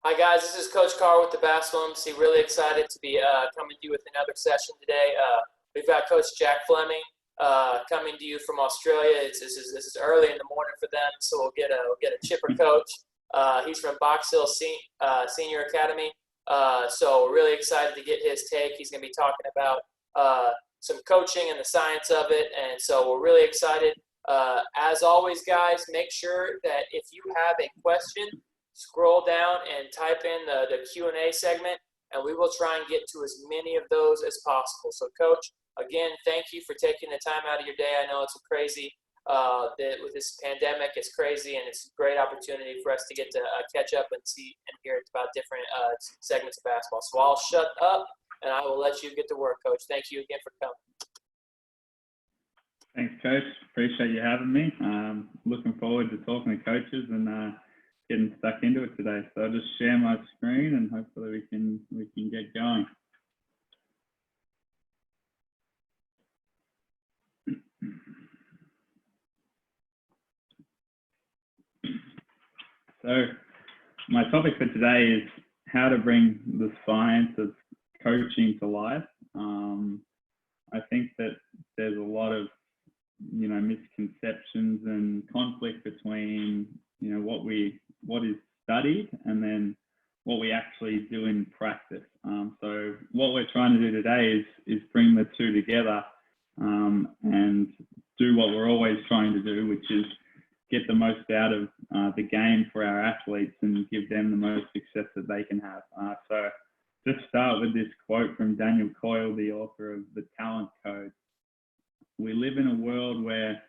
Hi guys, this is Coach Carr with the Basketball MC. Really excited to be coming to you with another session today. We've got Coach Jack Fleming coming to you from Australia. This is early in the morning for them, so we'll get a chipper coach. He's from Box Hill Senior Academy, so we're really excited to get his take. He's going to be talking about some coaching and the science of it, and so we're really excited. As always, guys, make sure that if you have a question, scroll down and type in the Q&A segment, and we will try and get to as many of those as possible. So, Coach, again, thank you for taking the time out of your day. I know it's crazy that with this pandemic, it's crazy, and it's a great opportunity for us to get to catch up and see and hear about different segments of basketball. So I'll shut up, and I will let you get to work, Coach. Thank you again for coming. Thanks, Coach. Appreciate you having me. Looking forward to talking to coaches and getting stuck into it today. So I'll just share my screen and hopefully we can get going. So my topic for today is how to bring the science of coaching to life. I think that there's a lot of misconceptions and conflict between what is studied and then what we actually do in practice. So what we're trying to do today is bring the two together and do what we're always trying to do, which is get the most out of the game for our athletes and give them the most success that they can have. So just start with this quote from Daniel Coyle, the author of The Talent Code. We live in a world where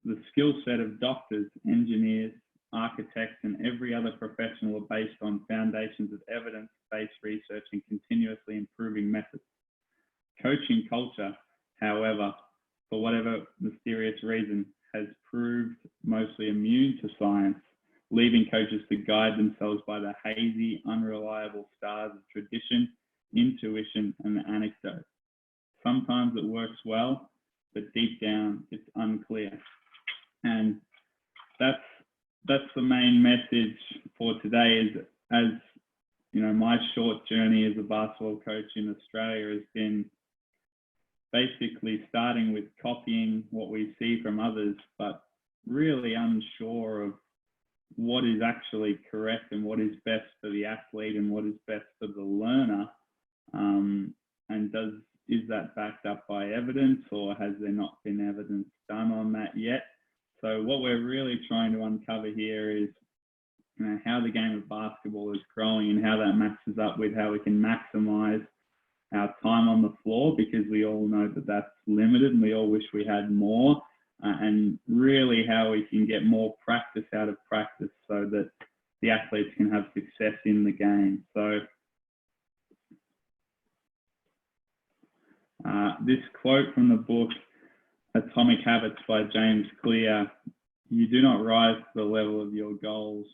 the skill set of doctors, engineers, architects, and every other professional are based on foundations of evidence-based research and continuously improving methods. Coaching culture, however, for whatever mysterious reason, has proved mostly immune to science, leaving coaches to guide themselves by the hazy, unreliable stars of tradition, intuition, and the anecdote. Sometimes it works well, but deep down it's unclear. And that's the main message for today. Is, as you know, my short journey as a basketball coach in Australia has been basically starting with copying what we see from others, but really unsure of what is actually correct and what is best for the athlete and what is best for the learner. And is that backed up by evidence, or has there not been evidence done on that yet? So what we're really trying to uncover here is how the game of basketball is growing and how that matches up with how we can maximize our time on the floor, because we all know that that's limited and we all wish we had more, and really how we can get more practice out of practice so that the athletes can have success in the game. So this quote from the book Atomic Habits by James Clear: you do not rise to the level of your goals,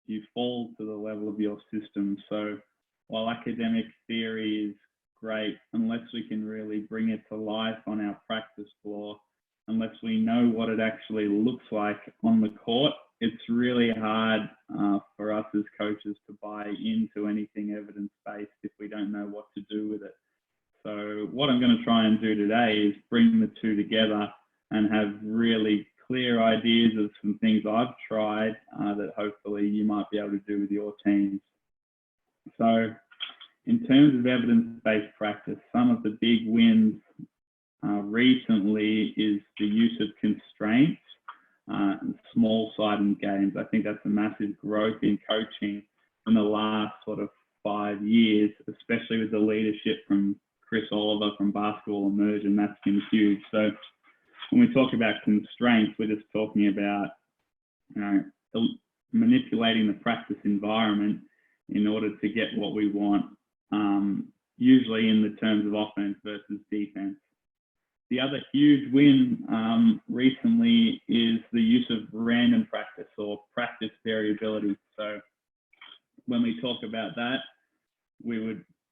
you fall to the level of your system. So while academic theory is great, unless we can really bring it to life on our practice floor, unless we know what it actually looks like on the court, it's really hard for us as coaches to buy into anything evidence-based if we don't know what to do with it. So what I'm going to try and do today is bring the two together and have really clear ideas of some things I've tried that hopefully you might be able to do with your teams. So in terms of evidence-based practice, some of the big wins recently is the use of constraints and small-sided games. I think that's a massive growth in coaching in the last sort of 5 years, especially with the leadership from Chris Oliver from Basketball Immersion. That's been huge. So when we talk about constraints, we're just talking about manipulating the practice environment in order to get what we want, usually in the terms of offense versus defense. The other huge win recently is the use of random practice or practice variability. So when we talk about that,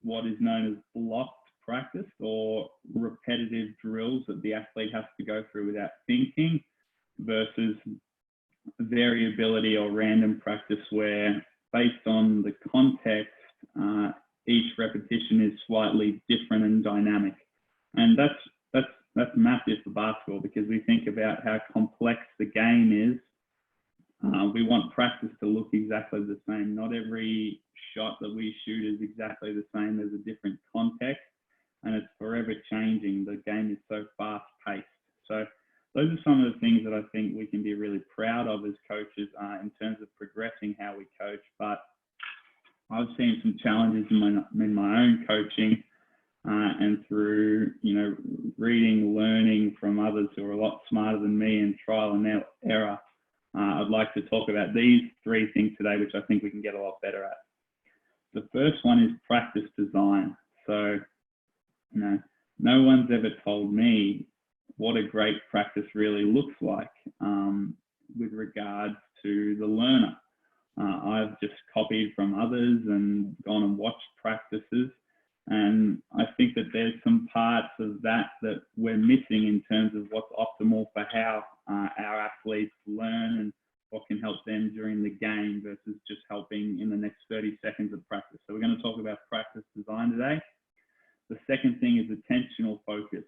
what is known as blocked practice or repetitive drills that the athlete has to go through without thinking, versus variability or random practice where based on the context, each repetition is slightly different and dynamic. And that's massive for basketball, because we think about how complex the game is. We want practice to look exactly the same. Not every shot that we shoot is exactly the same. There's a different context, and it's forever changing. The game is so fast paced. So those are some of the things that I think we can be really proud of as coaches in terms of progressing how we coach. But I've seen some challenges in my own coaching, and through, reading, learning from others who are a lot smarter than me, and trial and error. I'd like to talk about these three things today, which I think we can get a lot better at. The first one is practice design. So, no one's ever told me what a great practice really looks like with regards to the learner. I've just copied from others and gone and watched practices. And I think that there's some parts of that we're missing in terms of what's optimal for how our athletes learn and what can help them during the game versus just helping in the next 30 seconds of practice. So we're going to talk about practice design today. The second thing is attentional focus.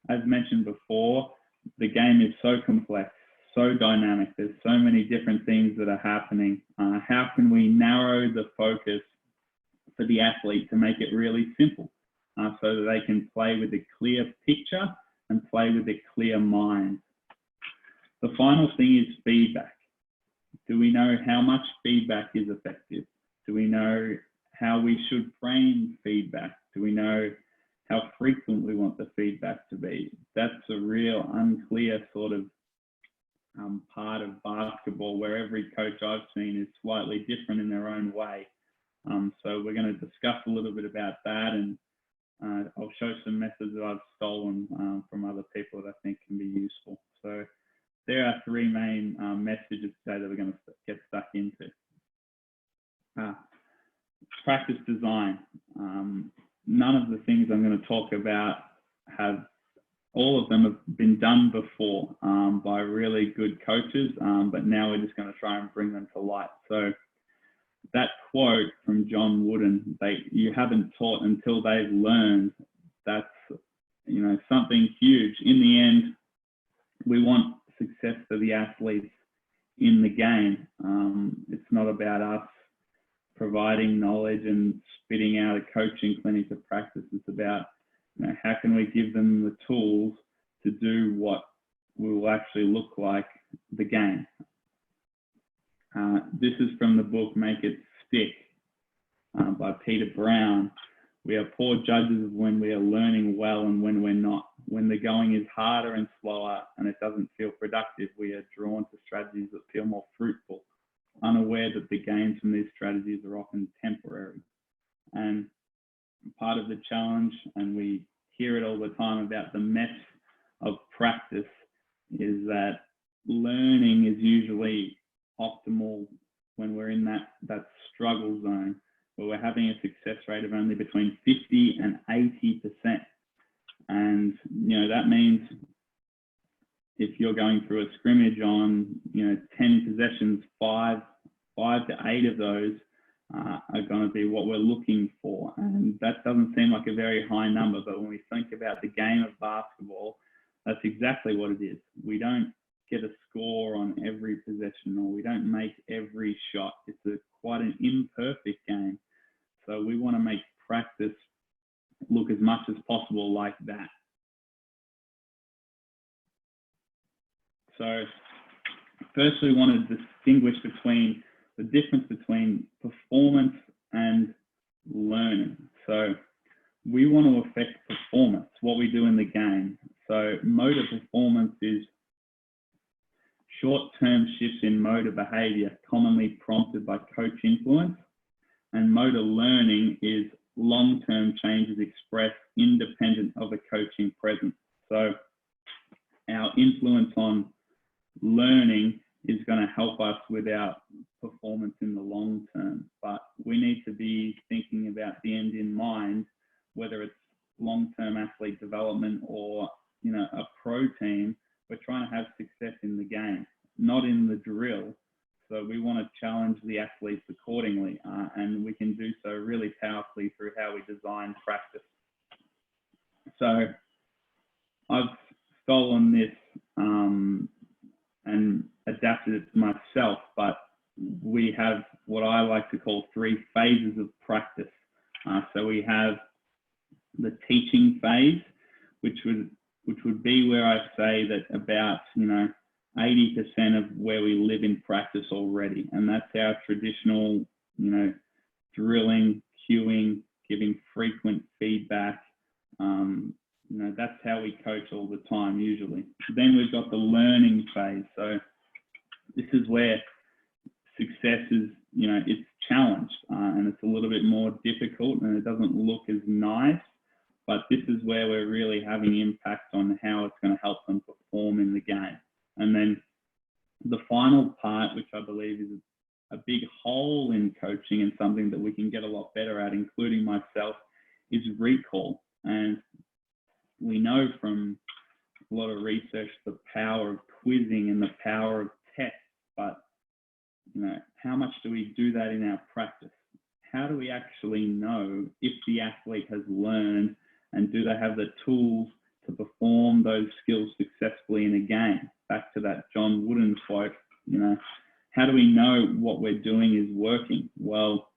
As mentioned before, the game is so complex, so dynamic. There's so many different things that are happening. How can we narrow the focus for the athlete to make it really simple so that they can play with a clear picture and play with a clear mind? The final thing is feedback. Do we know how much feedback is effective? Do we know how we should frame feedback? Do we know how frequent we want the feedback to be? That's a real unclear sort of part of basketball where every coach I've seen is slightly different in their own way. So we're going to discuss a little bit about that, and I'll show some methods that I've stolen from other people that I think can be useful. So there are three main messages today that we're going to get stuck into. Practice design. None of the things I'm going to talk about all of them have been done before by really good coaches, but now we're just going to try and bring them to light. So that quote from John Wooden, you haven't taught until they've learned, that's something huge. In the end, we want success for the athletes in the game. It's not about us providing knowledge and spitting out a coaching clinic of practice. It's about how can we give them the tools to do what will actually look like the game. This is from the book Make It Stick by Peter Brown. We are poor judges of when we are learning well and when we're not. When the going is harder and slower and it doesn't feel productive, we are drawn to strategies that feel more fruitful, unaware that the gains from these strategies are often temporary. And part of the challenge, and we hear it all the time about the mess of practice, is that learning is usually optimal when we're in that struggle zone, where we're having a success rate of only between 50 and 80%. And, that means if you're going through a scrimmage on, 10 possessions, five to 8 of those are going to be what we're looking for. And that doesn't seem like a very high number, but when we think about the game of basketball, that's exactly what it is. We don't get a score on every possession, or we don't make every shot. It's quite an imperfect game. So we want to make practice look as much as possible like that. So first we want to distinguish between the difference between performance and learning. So we want to affect performance, what we do in the game. So motor performance is short-term shifts in motor behavior commonly prompted by coach influence, and motor learning is long-term changes expressed independent of a coaching presence. So our influence on learning is going to help us with our performance in the long term, but we need to be thinking about the end in mind, whether it's long-term athlete development or a pro team. We're trying to have success in the game, not in the drill. So So we want to challenge the athletes accordingly, and we can do so really powerfully through how we design practice. So I've stolen this and adapted it to myself, but we have what I like to call 3 phases of practice. So we have the teaching phase, which would be where I say that about 80% of where we live in practice already, and that's our traditional drilling, cueing, giving frequent feedback. That's how we coach all the time usually. Then we've got the learning phase. So this is where success is, it's challenged and it's a little bit more difficult and it doesn't look as nice, but this is where we're really having impact on how it's going to help them perform in the game. And then the final part, which I believe is a big hole in coaching and something that we can get a lot better at, including myself, is recall. And we know from a lot of research the power of quizzing and the power of tests, but how much do we do that in our practice? How do we actually know if the athlete has learned, and do they have the tools to perform those skills successfully in a game? Back to that John Wooden quote, how do we know what we're doing is working? Well,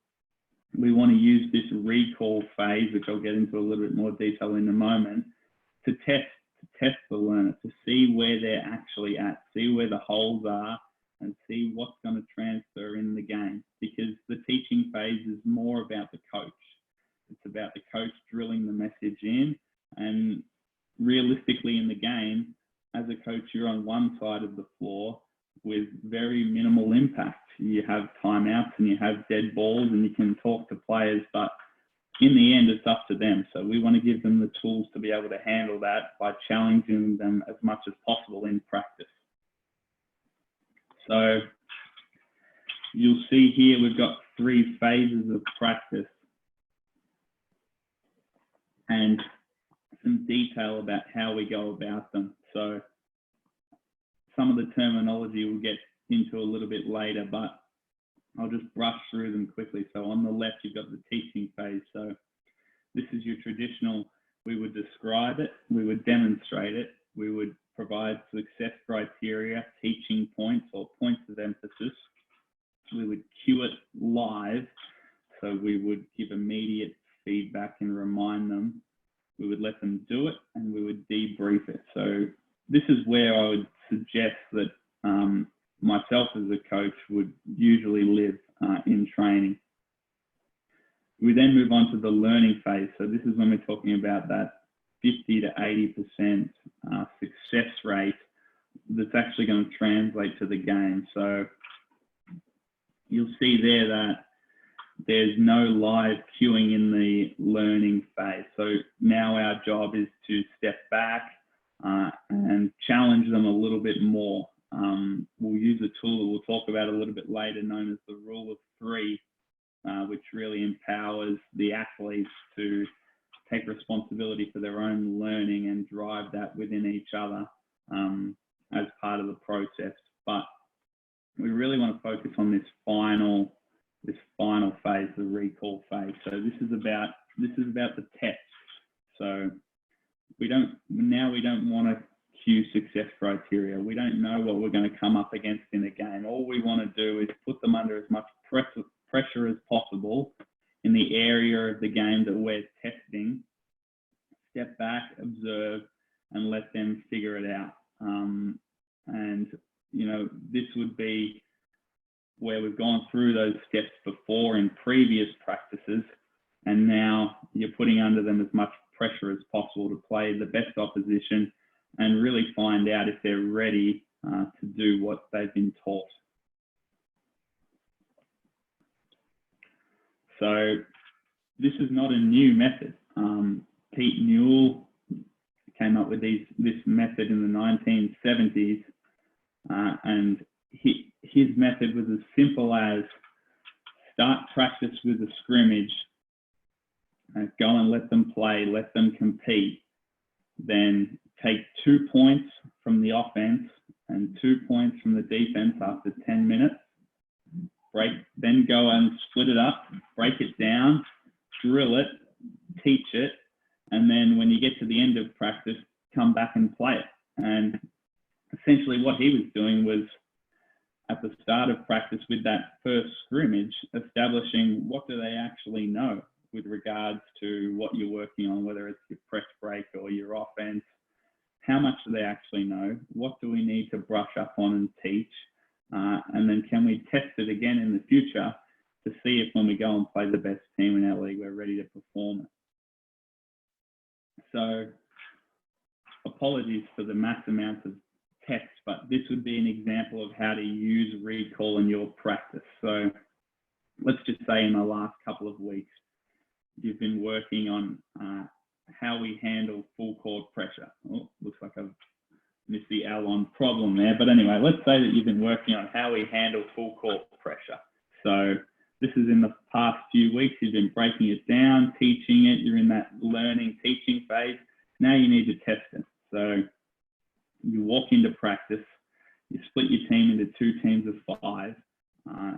we want to use this recall phase, which I'll get into a little bit more detail in a moment, to test the learner, to see where they're actually at, see where the holes are, and see what's going to transfer in the game. Because the teaching phase is more about the coach. It's about the coach drilling the message in, and realistically in the game, as a coach, you're on one side of the floor with very minimal impact. You have timeouts and you have dead balls and you can talk to players, but in the end, it's up to them. So we want to give them the tools to be able to handle that by challenging them as much as possible in practice. So you'll see here we've got 3 phases of practice and some detail about how we go about them. So some of the terminology we'll get into a little bit later, but I'll just brush through them quickly. So on the left, you've got the teaching phase. So this is your traditional, we would describe it, we would demonstrate it, we would provide success criteria, teaching points or points of emphasis. We would cue it live. So we would give immediate feedback and remind them. We would let them do it and we would debrief it. So this is where I would suggest that myself as a coach would usually live in training. We then move on to the learning phase. So this is when we're talking about that 50 to 80% success rate that's actually going to translate to the game. So you'll see there that there's no live cueing in the learning phase. So now our job is to step back and challenge them a little bit more. We'll use a tool that we'll talk about a little bit later known as the rule of 3, which really empowers the athletes to take responsibility for their own learning and drive that within each other as part of the process. But we really want to focus on this final phase, the recall phase. So this is about the test. So we don't want to cue success criteria. We don't know what we're going to come up against in a game. All we want to do is put them under as much pressure as possible in the area of the game that we're testing, step back, observe, and let them figure it out. And this would be where we've gone through those steps before in previous practices, and now you're putting under them as much pressure as possible to play the best opposition and really find out if they're ready to do what they've been taught. So this is not a new method. Pete Newell came up with this method in the 1970s, and his method was as simple as start practice with a scrimmage, go and let them play, let them compete, then take 2 points from the offense and 2 points from the defense after 10 minutes, then go and split it up, break it down, drill it, teach it, and then when you get to the end of practice, come back and play it. And essentially what he was doing was, at the start of practice with that first scrimmage, establishing what do they actually know with regards to what you're working on, whether it's your press break or your offense. How much do they actually know? What do we need to brush up on and teach? And then can we test it again in the future to see if when we go and play the best team in our league, we're ready to perform it. So apologies for the mass amounts of text, but this would be an example of how to use recall in your practice. So let's just say in the last couple of weeks, you've been working on how we handle full court pressure. Oh, looks like I've missed the L on problem there. But anyway, let's say that you've been working on how we handle full court pressure. So this is in the past few weeks, you've been breaking it down, teaching it, you're in that learning, teaching phase. Now you need to test it. So you walk into practice, you split your team into 2 teams of 5,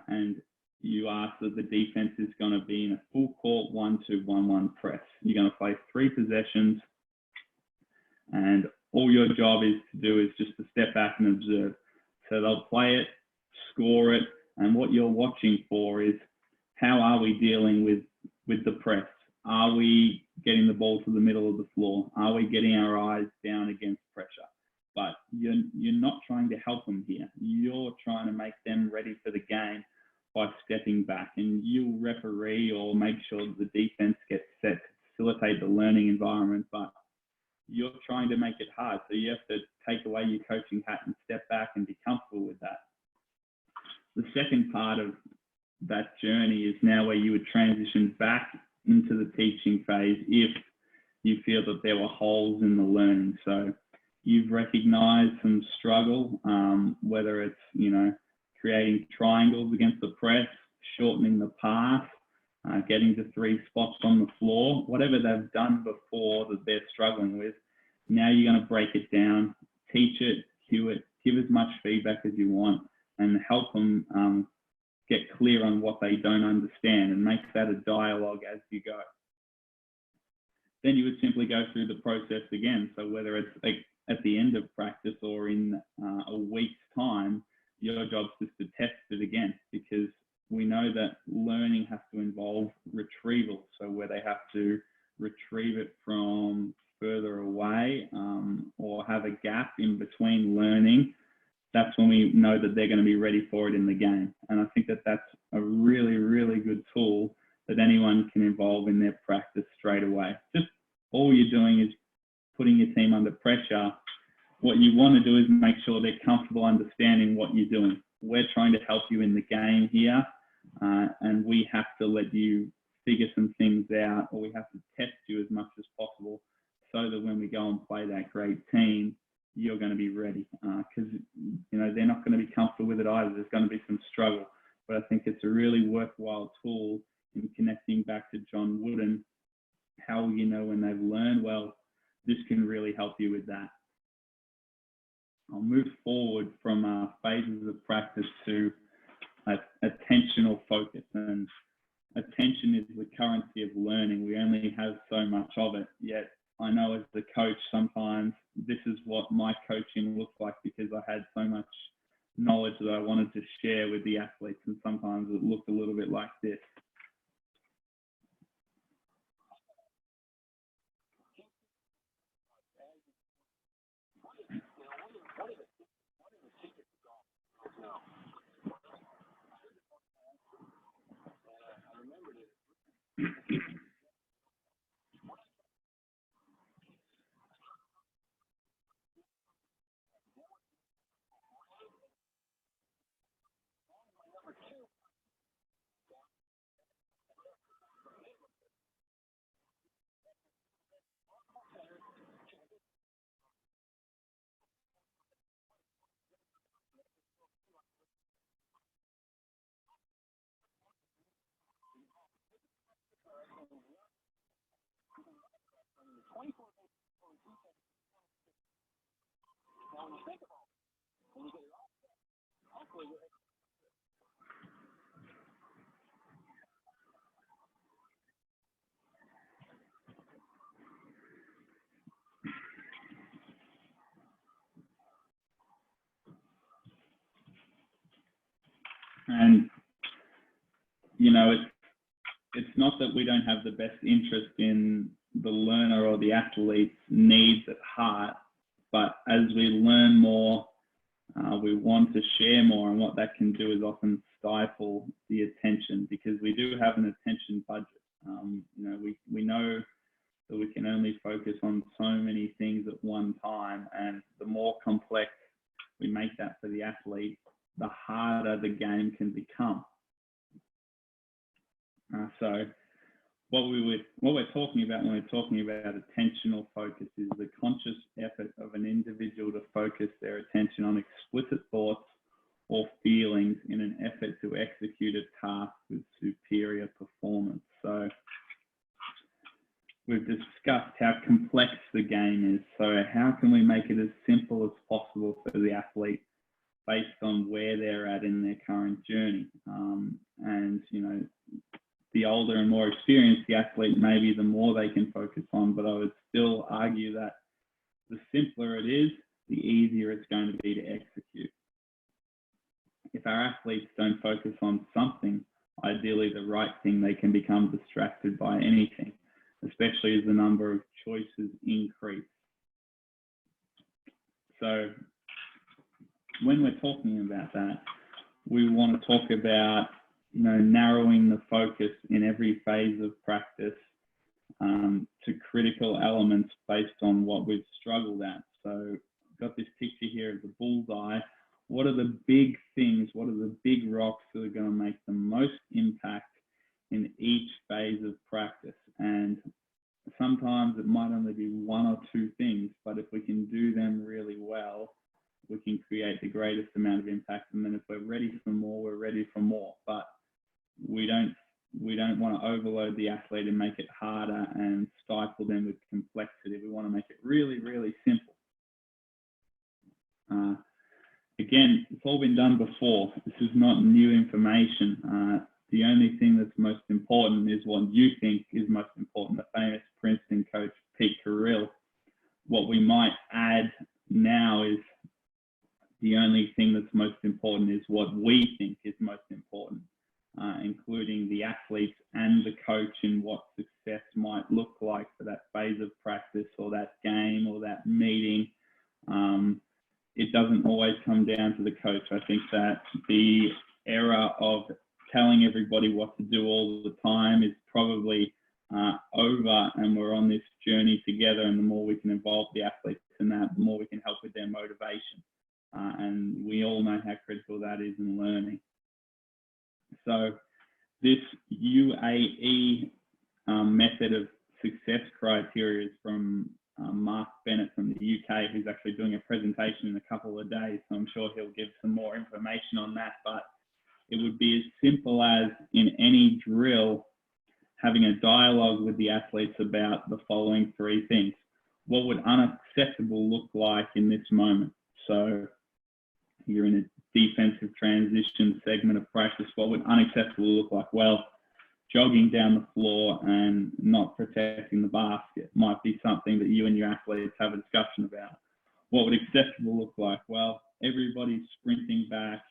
and you ask that the defense is going to be in a full court 1-2-1-1 press. You're going to play 3 possessions, and all your job is to do is just to step back and observe. So they'll play it, score it, and what you're watching for is how are we dealing with the press? Are we getting the ball to the middle of the floor? Are we getting our eyes down against pressure? But you're not trying to help them here. You're trying to make them ready for the game by stepping back, and you'll referee or make sure that the defense gets set to facilitate the learning environment, but you're trying to make it hard. So you have to take away your coaching hat and step back and be comfortable with that. The second part of that journey is now where you would transition back into the teaching phase if you feel that there were holes in the learning. So you've recognized some struggle, whether it's, creating triangles against the press, shortening the pass, getting to 3 spots on the floor, whatever they've done before that they're struggling with. Now you're going to break it down, teach it, cue it, give as much feedback as you want, and help them get clear on what they don't understand and make that a dialogue as you go. Then you would simply go through the process again. So whether it's at the end of practice or in a week's time, your job is to test it again, because we know that learning has to involve retrieval. So where they have to retrieve it from further away or have a gap in between learning, that's when we know that they're going to be ready for it in the game. And I think that that's a really, really good tool that anyone can involve in their practice straight away. Just all you're doing is putting your team under pressure. What you want to do is make sure they're comfortable understanding what you're doing. We're trying to help you in the game here, and we have to let you figure some things out, or we have to test you as much as possible so that when we go and play that great team, you're going to be ready, because they're not going to be comfortable with it either. There's going to be some struggle, but I think it's a really worthwhile tool in connecting back to John Wooden. How will you know when they've learned? Well, this can really help you with that. I'll move forward from phases of practice to attentional focus. And attention is the currency of learning. We only have so much of it, yet I know as the coach, sometimes this is what my coaching looked like, because I had so much knowledge that I wanted to share with the athletes, and sometimes it looked a little bit like this. And, you know, it's not that we don't have the best interest in the learner or the athlete's needs at heart, but as we learn more, we want to share more, and what that can do is often stifle the attention, because we do have an attention budget. You know, we know that we can only focus on so many things at one time, and the more complex we make that for the athlete, the harder the game can become. So what we're talking about when we're talking about attentional focus is the conscious effort of an individual to focus their attention on explicit thoughts or feelings in an effort to execute a task with superior performance. So we've discussed how complex the game is. So how can we make it as simple as possible for the athlete based on where they're at in their current journey? And, you know, the older and more experienced the athlete, maybe the more they can focus on, but I would still argue that the simpler it is, the easier it's going to be to execute. If our athletes don't focus on something, ideally the right thing, they can become distracted by anything, especially as the number of choices increase. So when we're talking about that, we want to talk about, you know, narrowing the focus in every phase of practice to critical elements based on what we've struggled at. So I've got this picture here of the bullseye. What are the big things? What are the big rocks that are going to make the most impact in each phase of practice? And sometimes it might only be one or two things, but if we can do them really well, we can create the greatest amount of impact. And then if we're ready for more, we're ready for more. But we don't want to overload the athlete and make it harder and stifle them with complexity. We want to make it really, really simple. Again, it's all been done before. This is not new information. The only thing that's most important is what you think is most important. The famous Princeton coach, Pete Carrill. What we might add now is the only thing that's most important is what we think is most important, including the athletes and the coach and what success might look like for that phase of practice or that game or that meeting. It doesn't always come down to the coach. I think that the era of telling everybody what to do all the time is probably over, and we're on this journey together, and the more we can involve the athletes in that, the more we can help with their motivation. And we all know how critical that is in learning. So this UAE method of success criteria is from Mark Bennett from the UK, who's actually doing a presentation in a couple of days. So I'm sure he'll give some more information on that. But it would be as simple as, in any drill, having a dialogue with the athletes about the following three things. What would unacceptable look like in this moment? So you're in a defensive transition segment of practice. What would unacceptable look like? Well, jogging down the floor and not protecting the basket might be something that you and your athletes have a discussion about. What would acceptable look like? Well, everybody's sprinting back,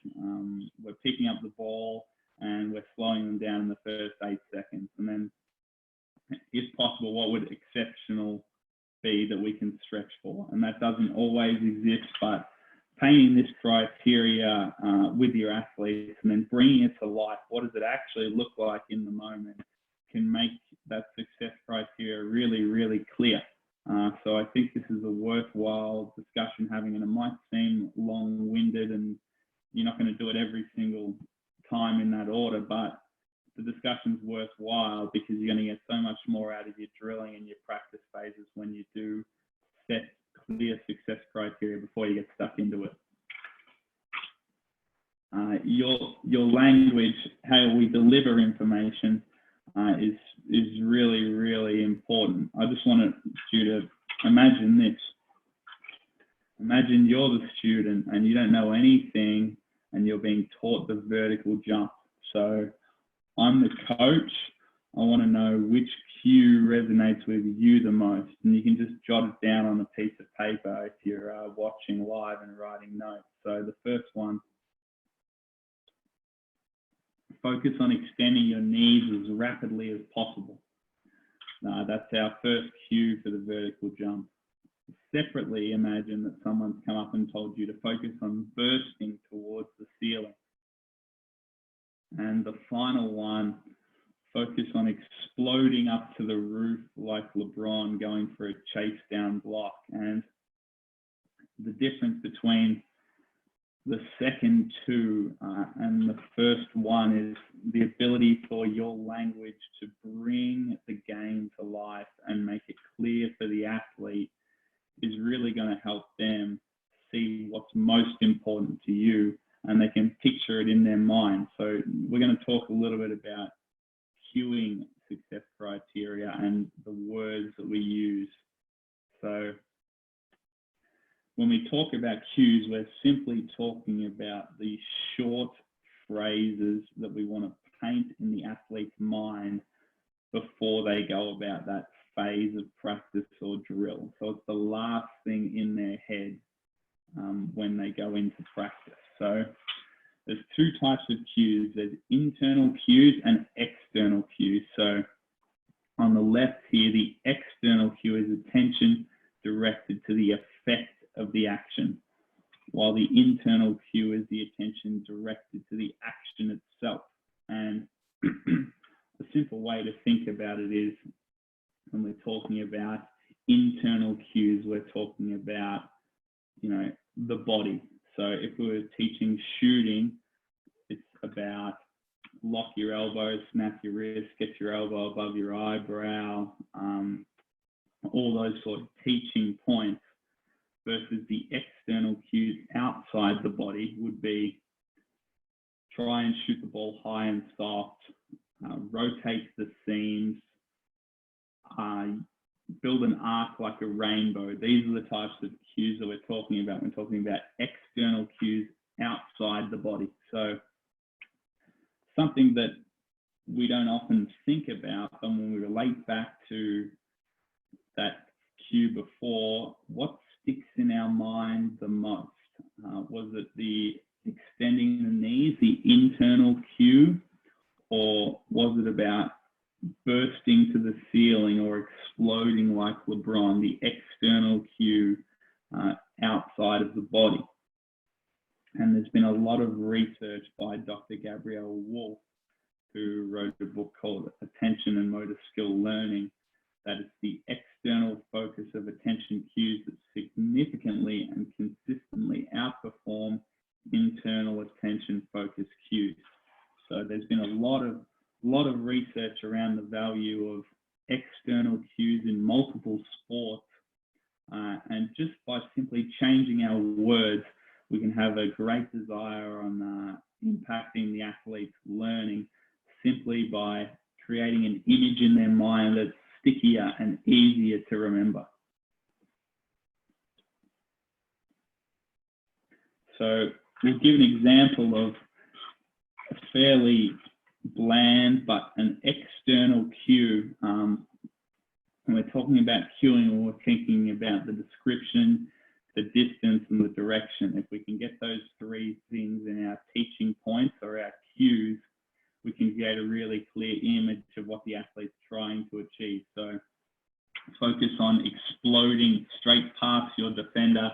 we're picking up the ball and we're slowing them down in the first 8 seconds. And then, if possible, what would exceptional be that we can stretch for? And that doesn't always exist, but painting this criteria with your athletes and then bringing it to life, what does it actually look like in the moment, can make that success criteria really, really clear. So I think this is a worthwhile discussion having, and it might seem long-winded and you're not going to do it every single time in that order, but the discussion's worthwhile because you're going to get so much more out of your drilling and your practice phases when you do set clear success criteria before you get stuck into it. Your language, how we deliver information, is really, really important. I just wanted you to imagine this. Imagine you're the student and you don't know anything and you're being taught the vertical jump. So I'm the coach. I want to know which cue resonates with you the most. And you can just jot it down on a piece of paper if you're watching live and writing notes. So the first one Focus on extending your knees as rapidly as possible. That's our first cue for the vertical jump. Separately, imagine that someone's come up and told you to focus on bursting towards the ceiling. And the final one, focus on exploding up to the roof like LeBron going for a chase down block. And the difference between the second two and the first one is the ability for your language to bring the game to life and make it clear for the athlete is really going to help them see what's most important to you, and they can picture it in their mind. So we're going to talk a little bit about cueing success criteria and the words that we use. So when we talk about cues, we're simply talking about the short phrases that we want to paint in the athlete's mind before they go about that phase of practice or drill. So it's the last thing in their head when they go into practice. So there's two types of cues. There's internal cues and external cues. So on the left here, the external cue is attention directed to the effect of the action, while the internal cue is the attention directed to the action itself. And a simple way to think about it is, when we're talking about internal cues, we're talking about, the body. So if we were teaching shooting, it's about lock your elbow, snap your wrist, get your elbow above your eyebrow, all those sort of teaching points, versus the external cues outside the body would be try and shoot the ball high and soft, rotate the seams, build an arc like a rainbow. These are the types of cues that we're talking about. We're talking about external cues outside the body. So something that we don't often think about, but when we relate back to that cue before, what sticks in our mind the most? Was it the extending the knees, the internal cue, or was it about bursting to the ceiling or exploding like LeBron, the external cue outside of the body? And there's been a lot of research by Dr. Gabrielle Wolf, who wrote a book called Attention and Motor Skill Learning, that it's the external focus of attention cues that significantly and consistently outperform internal attention focus cues. So there's been a lot of research around the value of external cues in multiple sports, and just by simply changing our words, we can have a great desire on impacting the athlete's learning simply by creating an image in their mind that's stickier and easier to remember. So we'll give an example of a fairly bland but an external cue. When we're talking about cueing, we're thinking about the description, the distance, and the direction. If we can get those three things in our teaching points or our cues, we can create a really clear image of what the athlete's trying to achieve. So focus on exploding straight past your defender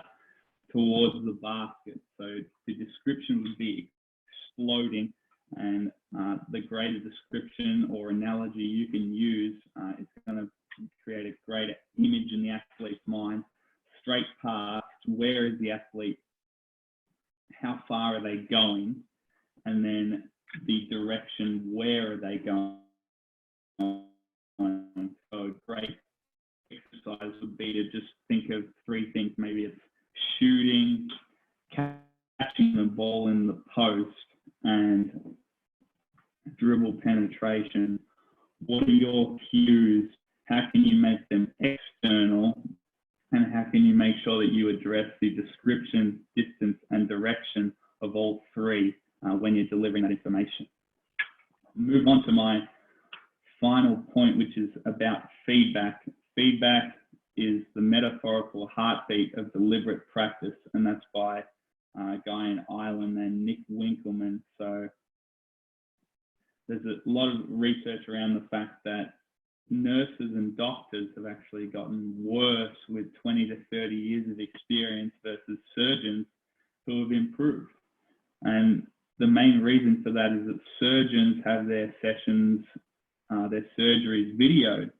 towards the basket. So the description would be exploding, and the greater description or analogy you can use, it's going to create a greater image in the athlete's mind. Straight past, where is the athlete? How far are they going? And then the direction, where are they going? So a great exercise would be to just think of three things. Maybe it's shooting, catching the ball in the post, and dribble penetration. What are your cues? How can you make them external? And how can you make sure that you address the description, distance, and direction of all three when you're delivering that information? Move on to my final point, which is about feedback. Feedback is the metaphorical heartbeat of deliberate practice, and that's by a guy in Ireland named Nick Winkelman. So there's a lot of research around the fact that nurses and doctors have actually gotten worse with 20 to 30 years of experience versus surgeons who have improved. And the main reason for that is that surgeons have their sessions, their surgeries videoed.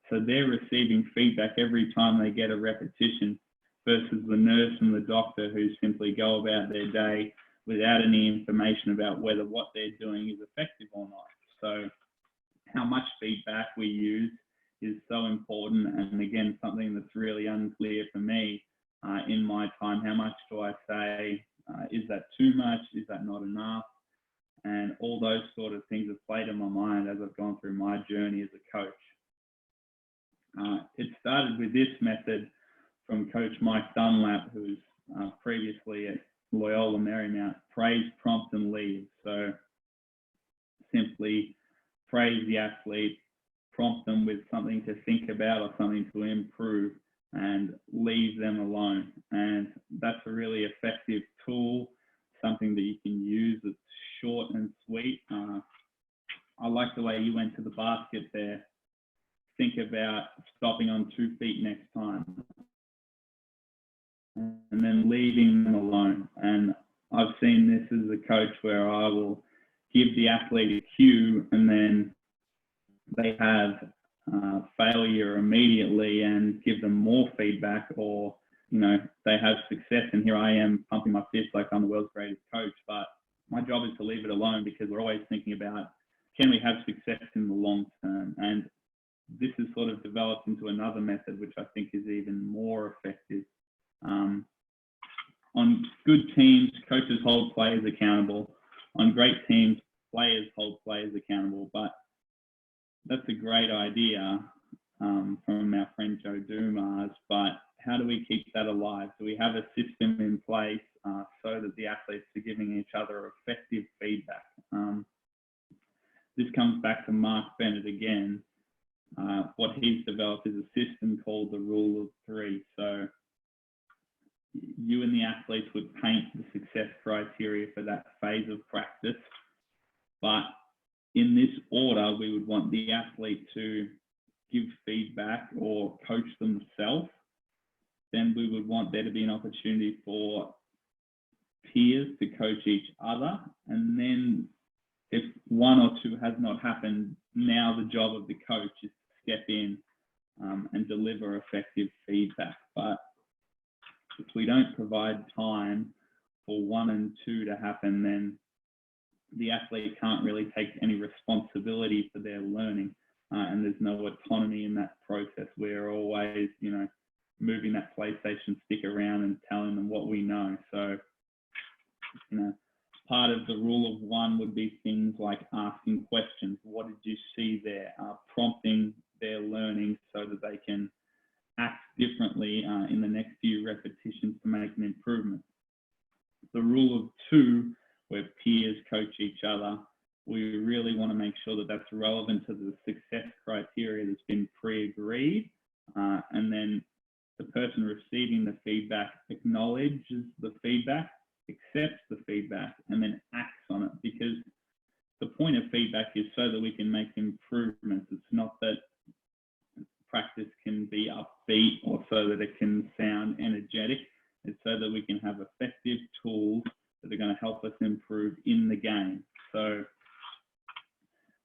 So they're receiving feedback every time they get a repetition versus the nurse and the doctor who simply go about their day without any information about whether what they're doing is effective or not. So how much feedback we use is so important. And again, something that's really unclear for me in my time. How much do I say? Is that too much? Is that not enough? And all those sort of things have played in my mind as I've gone through my journey as a coach. It started with this method from Coach Mike Dunlap, who was previously at Loyola Marymount: praise, prompt, and leave. So simply praise the athlete, prompt them with something to think about or something to improve, and leave them alone. And that's a really effective tool, something that you can use. It's short and sweet. I like the way you went to the basket there. Think about stopping on 2 feet next time and then leaving them alone. And I've seen this as a coach where I will give the athlete a cue and then they have failure immediately and give them more feedback, or they have success and here I am pumping my fist like I'm the world's greatest coach. But my job is to leave it alone, because we're always thinking about, can we have success in the long term? And this has sort of developed into another method which I think is even more effective. On good teams, coaches hold players accountable. On great teams, players hold players accountable. But that's a great idea from our friend Joe Dumas, but how do we keep that alive? Do we have a system in place so that the athletes are giving each other effective feedback? This comes back to Mark Bennett again. What he's developed is a system called the Rule of Three. So you and the athletes would paint the success criteria for that phase of practice, but in this order, we would want the athlete to give feedback or coach themselves. Then we would want there to be an opportunity for peers to coach each other. And then if one or two has not happened, now the job of the coach is to step in and deliver effective feedback. But if we don't provide time for 1 and 2 to happen, then the athlete can't really take any responsibility for their learning, and there's no autonomy in that process. We're always, moving that PlayStation stick around and telling them what we know. So, part of the rule of one would be things like asking questions. What did you see there? Prompting their learning so that they can act differently in the next few repetitions to make an improvement. The rule of two, where peers coach each other, we really want to make sure that that's relevant to the success criteria that's been pre-agreed, and then the person receiving the feedback acknowledges the feedback, accepts the feedback, and then acts on it, because the point of feedback is so that we can make improvements. It's not that practice can be upbeat or so that it can sound energetic. It's so that we can have effective tools that are going to help us improve in the game. So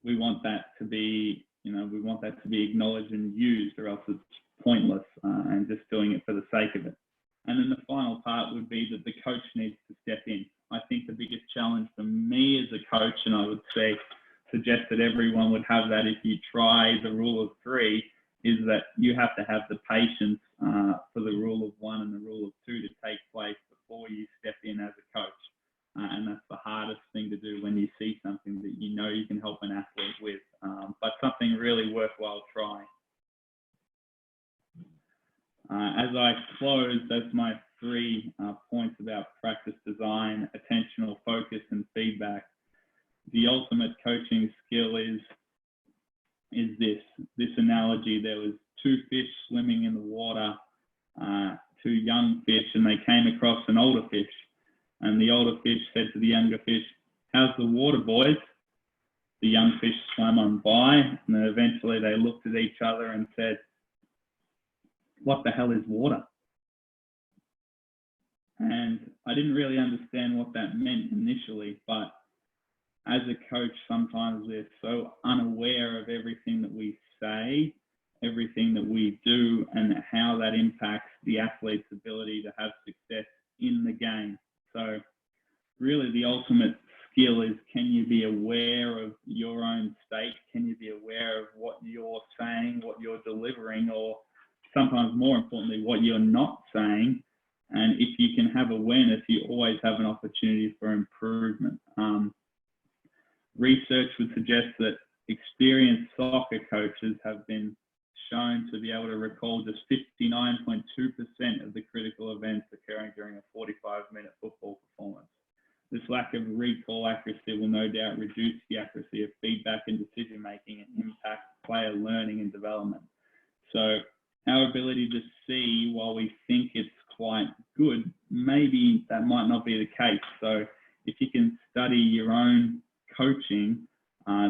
we want that to be, we want that to be acknowledged and used, or else it's pointless and just doing it for the sake of it. And then the final part would be that the coach needs to step in. I think the biggest challenge for me as a coach, and I would suggest that everyone would have that if you try the rule of three, is that you have to have the patience for the rule of one and the rule of two to take place before you step in as a coach. And that's the hardest thing to do when you see something that you know you can help an athlete with, but something really worthwhile trying. As I close, that's my 3 points about practice design: attentional focus and feedback. The ultimate coaching skill is this analogy. There was 2 fish swimming in the water, 2 young fish, and they came across an older fish. And the older fish said to the younger fish, "How's the water, boys?" the young fish swam on by, and then eventually they looked at each other and said, "What the hell is water?" And I didn't really understand what that meant initially, but as a coach, sometimes we're so unaware of everything that we say, everything that we do, and how that impacts the athlete's ability to have success in the game. So really the ultimate skill is, can you be aware of your own state? Can you be aware of what you're saying, what you're delivering, or sometimes more importantly, what you're not saying? And if you can have awareness, you always have an opportunity for improvement. Research would suggest that experienced soccer coaches have been shown to be able to recall just 59.2% of the critical events occurring during a 45-minute football performance. This lack of recall accuracy will no doubt reduce the accuracy of feedback and decision making and impact player learning and development. So our ability to see, while we think it's quite good, maybe that might not be the case. So if you can study your own coaching,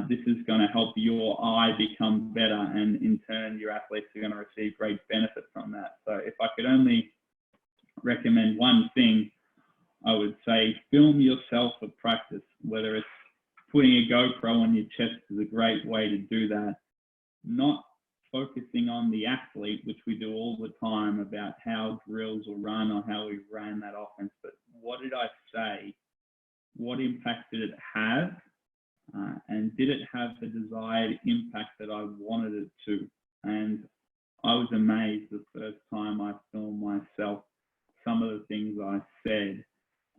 this is going to help your eye become better, and in turn your athletes are going to receive great benefit from that. So if I could only recommend one thing, I would say film yourself for practice. Whether it's putting a GoPro on your chest is a great way to do that. Not focusing on the athlete, which we do all the time, about how drills will run or how we ran that offense, but what did I say? What impact did it have? And did it have the desired impact that I wanted it to? And I was amazed the first time I filmed myself, some of the things I said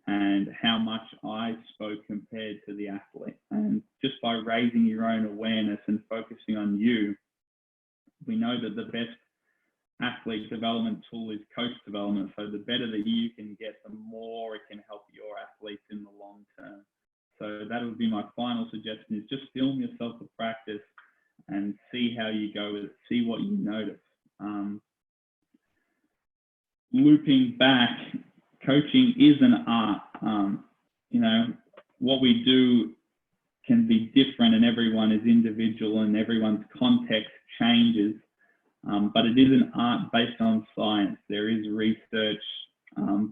and how much I spoke compared to the athlete. And just by raising your own awareness and focusing on you, we know that the best athlete development tool is coach development. So the better that you can get, the more it can help your athletes in the long term. So that would be my final suggestion, is just film yourself for practice and see how you go with it, see what you notice. Looping back, coaching is an art. You know, what we do can be different and everyone is individual and everyone's context changes, but it is an art based on science. There is research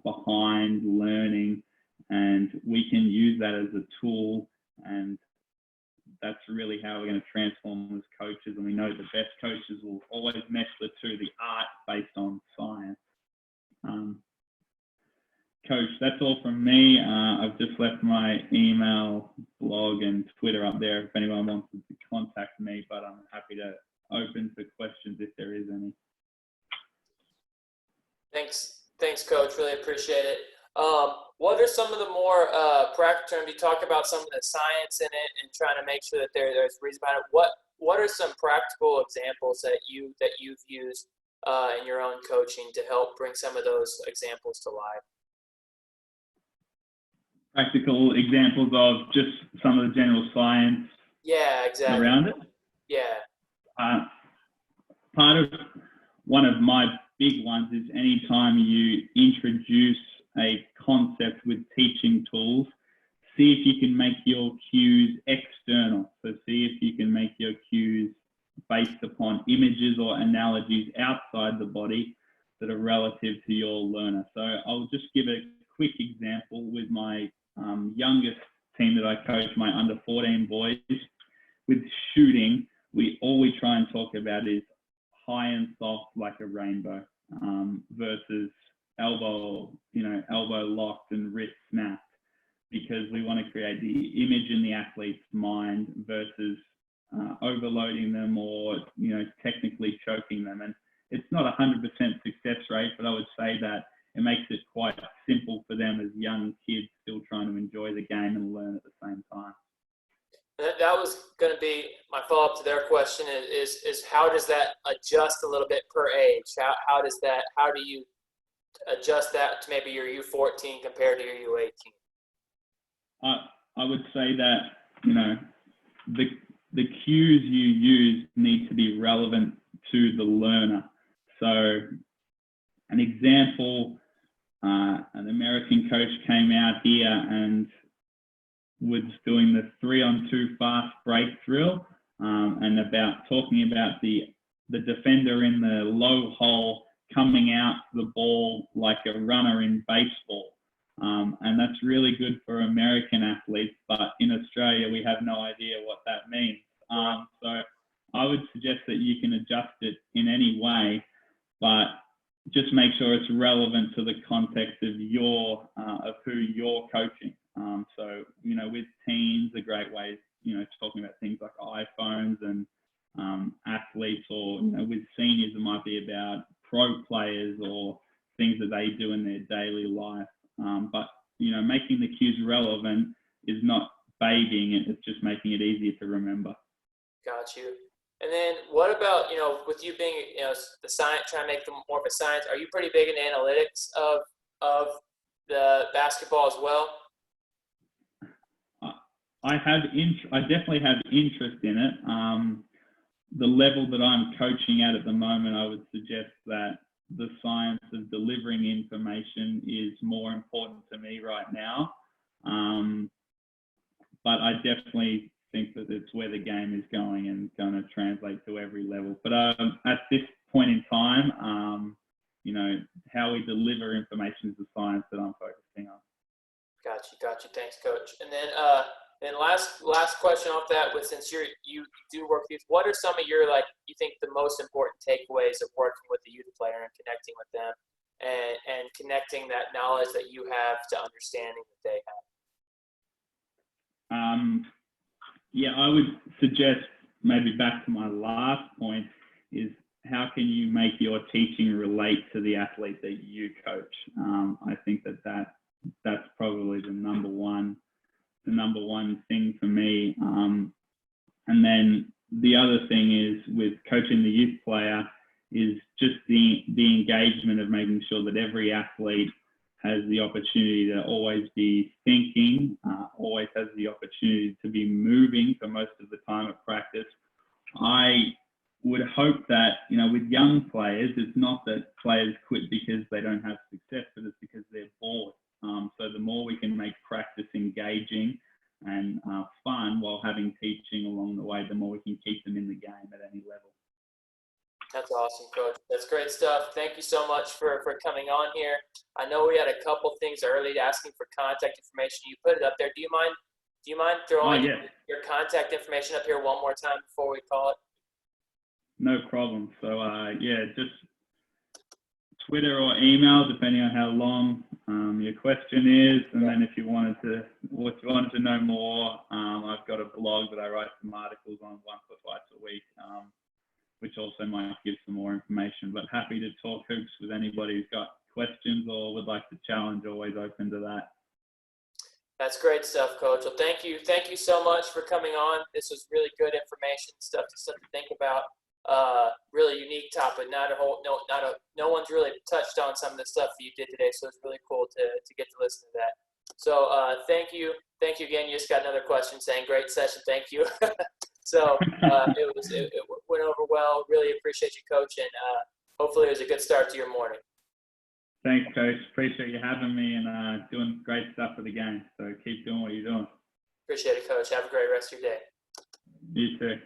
behind learning, and we can use that as a tool, and that's really how we're going to transform as coaches. And we know the best coaches will always mesh the two, the art based on science. Coach, that's all from me. I've just left my email, blog and Twitter up there if anyone wants to contact me, but I'm happy to open for questions if there is any. Thanks, Coach. Really appreciate it. What are some of the more practical terms? You talk about some of the science in it and trying to make sure that there's reason behind it. What are some practical examples that you've used in your own coaching to help bring some of those examples to life? Practical examples of just some of the general science. Yeah, exactly. Around it. Yeah. One of my big ones is anytime you introduce a concept with teaching tools, see if you can make your cues external. So see if you can make your cues based upon images or analogies outside the body that are relative to your learner. So I'll just give a quick example with my youngest team that I coach, my under 14 boys. With shooting, all we try and talk about is high and soft like a rainbow versus elbow locked and wrist snapped, because we want to create the image in the athlete's mind versus overloading them or technically choking them. And it's not 100% success rate, but I would say that it makes it quite simple for them as young kids still trying to enjoy the game and learn at the same time. That was going to be my follow-up to their question is how does that adjust a little bit per age? How do you adjust that to maybe your U14 compared to your U18? I would say that, the cues you use need to be relevant to the learner. So an example, an American coach came out here and was doing the 3-on-2 fast break drill, and about talking about the defender in the low hole coming out to the ball like a runner in baseball. And that's really good for American athletes, but in Australia, we have no idea what that means. So I would suggest that you can adjust it in any way, but just make sure it's relevant to the context of of who you're coaching. So, with teens, a great way, talking about things like iPhones and athletes, or, with seniors, it might be about pro players or things that they do in their daily life. But, making the cues relevant is not babying it, it's just making it easier to remember. Got you. And then what about, with you being, the science, trying to make them more of a science, are you pretty big in analytics of the basketball as well? I definitely have interest in it. The level that I'm coaching at the moment, I would suggest that the science of delivering information is more important to me right now. But I definitely think that it's where the game is going and going to translate to every level. But at this point in time, how we deliver information is the science that I'm focusing on. Got you. Thanks, Coach. And then last question off that, since you do work with youth, what are some of your, you think the most important takeaways of working with the youth player and connecting with them and connecting that knowledge that you have to understanding that they have? I would suggest, maybe back to my last point, is how can you make your teaching relate to the athlete that you coach? I think that's probably the number one thing for me. And then the other thing is, with coaching the youth player, is just the engagement of making sure that every athlete has the opportunity to always be thinking, always has the opportunity to be moving for most of the time at practice. I would hope that, with young players, it's not that players quit because they don't have success, but it's because they're bored. So the more we can make practice engaging and fun while having teaching along the way, the more we can keep them in the game at any level. That's awesome, Coach. That's great stuff. Thank you so much for coming on here. I know we had a couple things early asking for contact information. You put it up there. Do you mind throwing your contact information up here one more time before we call it? No problem. So just Twitter or email, depending on how long your question is. And then if you wanted to know more, I've got a blog that I write some articles on once or twice a week, which also might give some more information. But happy to talk hoops with anybody who's got questions or would like to challenge. Always open to that. That's great stuff, Coach. Well, thank you so much for coming on. This was really good information, stuff to think about. Really unique topic. No one's really touched on some of the stuff that you did today, so it's really cool to get to listen to that. So thank you again. You just got another question saying great session. Thank you. So it went over well. Really appreciate you, Coach, and hopefully it was a good start to your morning. Thanks, Coach. Appreciate you having me and doing great stuff for the game. So keep doing what you're doing. Appreciate it, Coach. Have a great rest of your day. You too.